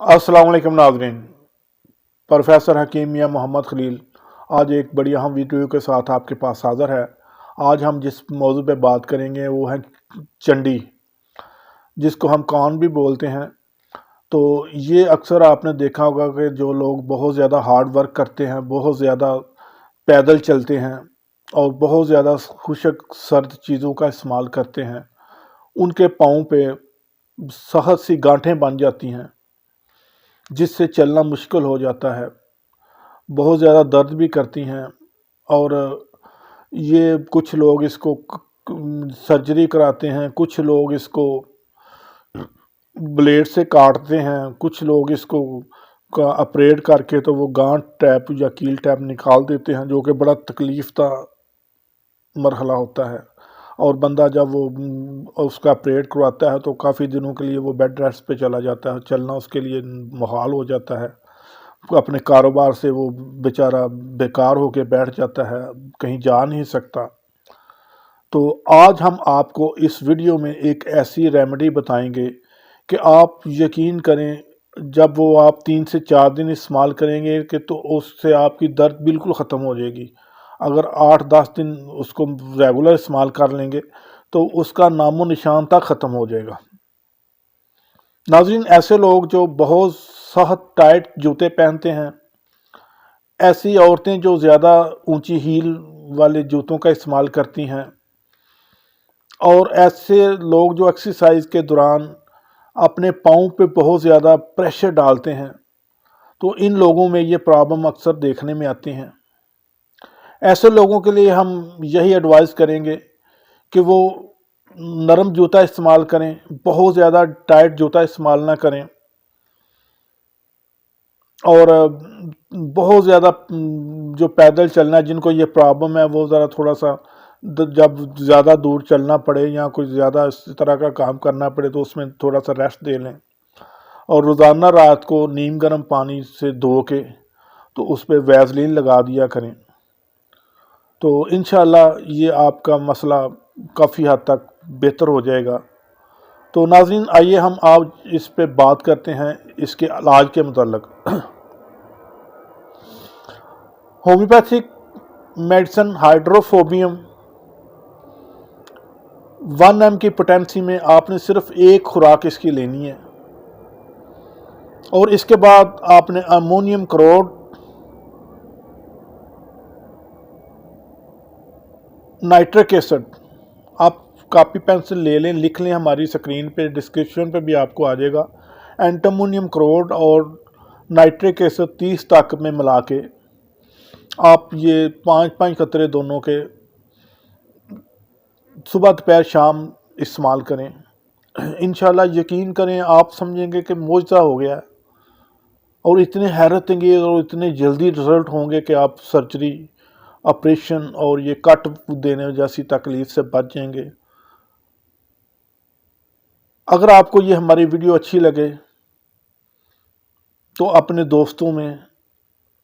अस्सलाम वालेकुम नाज़रीन। प्रोफेसर हकीम या मोहम्मद खलील आज एक बड़ी अहम वीडियो के साथ आपके पास हाज़िर है। आज हम जिस मौजू पे बात करेंगे वो है चंडी, जिसको हम कान भी बोलते हैं। तो ये अक्सर आपने देखा होगा कि जो लोग बहुत ज़्यादा हार्ड वर्क करते हैं, बहुत ज़्यादा पैदल चलते हैं और बहुत ज़्यादा खुशक सर्द चीज़ों का इस्तेमाल करते हैं, उनके पाँव पे सख्त सी गांठें बन जाती हैं, जिससे चलना मुश्किल हो जाता है, बहुत ज़्यादा दर्द भी करती हैं। और ये कुछ लोग इसको सर्जरी कराते हैं, कुछ लोग इसको ब्लेड से काटते हैं, कुछ लोग इसको का ऑपरेट करके तो वो गांठ टैप या कील टैप निकाल देते हैं, जो कि बड़ा तकलीफ का मरहला होता है। और बंदा जब वो उसका ऑपरेट करवाता है तो काफ़ी दिनों के लिए वो बेड रेस्ट पे चला जाता है, चलना उसके लिए मुहाल हो जाता है, अपने कारोबार से वो बेचारा बेकार होके बैठ जाता है, कहीं जा नहीं सकता। तो आज हम आपको इस वीडियो में एक ऐसी रेमेडी बताएंगे कि आप यकीन करें, जब वो आप 3 से 4 दिन इस्तेमाल करेंगे कि तो उससे आपकी दर्द बिल्कुल ख़त्म हो जाएगी। अगर 8-10 दिन उसको रेगुलर इस्तेमाल कर लेंगे तो उसका नामो निशान तक ख़त्म हो जाएगा। नाज़रीन, ऐसे लोग जो बहुत सख्त टाइट जूते पहनते हैं, ऐसी औरतें जो ज़्यादा ऊंची हील वाले जूतों का इस्तेमाल करती हैं, और ऐसे लोग जो एक्सरसाइज के दौरान अपने पाँव पे बहुत ज़्यादा प्रेशर डालते हैं, तो इन लोगों में ये प्रॉब्लम अक्सर देखने में आती हैं। ऐसे लोगों के लिए हम यही एडवाइस करेंगे कि वो नरम जूता इस्तेमाल करें, बहुत ज़्यादा टाइट जूता इस्तेमाल ना करें। और बहुत ज़्यादा जो पैदल चलना है, जिनको ये प्रॉब्लम है, वो ज़रा थोड़ा सा जब ज़्यादा दूर चलना पड़े या कुछ ज़्यादा इस तरह का काम करना पड़े तो उसमें थोड़ा सा रेस्ट दे लें। और रोज़ाना रात को नीम गर्म पानी से धो के तो उस पर वैसलीन लगा दिया करें, तो इंशाअल्लाह ये आपका मसला काफ़ी हद तक बेहतर हो जाएगा। तो नाज़रीन, आइए हम आज इस पे बात करते हैं इसके इलाज के मुताल्लिक। होम्योपैथिक मेडिसिन हाइड्रोफोबियम 1 mg की पोटेंसी में आपने सिर्फ एक खुराक इसकी लेनी है, और इसके बाद आपने अमोनियम क्लोराइड, नाइट्रिक एसिड, आप कॉपी पेंसिल ले लें, लिख लें, हमारी स्क्रीन पे डिस्क्रिप्शन पे भी आपको आ जाएगा। एंटामोनियम क्लोराइड और नाइट्रिक एसिड 30 तक में मिला के आप ये 5-5 कतरे दोनों के सुबह दोपहर शाम इस्तेमाल करें। इंशाल्लाह यकीन करें, आप समझेंगे कि मौजज़ा हो गया है, और इतने हैरत अंगेज़ और इतने जल्दी रिज़ल्ट होंगे कि आप सर्जरी, ऑपरेशन और ये कट देने जैसी तकलीफ से बच जाएंगे। अगर आपको ये हमारी वीडियो अच्छी लगे तो अपने दोस्तों में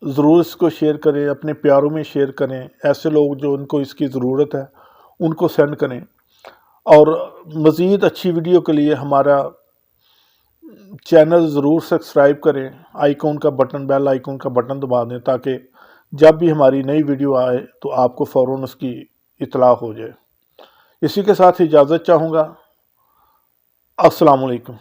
ज़रूर इसको शेयर करें, अपने प्यारों में शेयर करें। ऐसे लोग जो उनको इसकी ज़रूरत है उनको सेंड करें। और मज़ीद अच्छी वीडियो के लिए हमारा चैनल ज़रूर सब्सक्राइब करें, आइकॉन का बटन, बेल आइकॉन का बटन दबा दें, ताकि जब भी हमारी नई वीडियो आए तो आपको फ़ौरन उसकी इत्तला हो जाए। इसी के साथ इजाज़त चाहूँगा। अस्सलाम वालेकुम।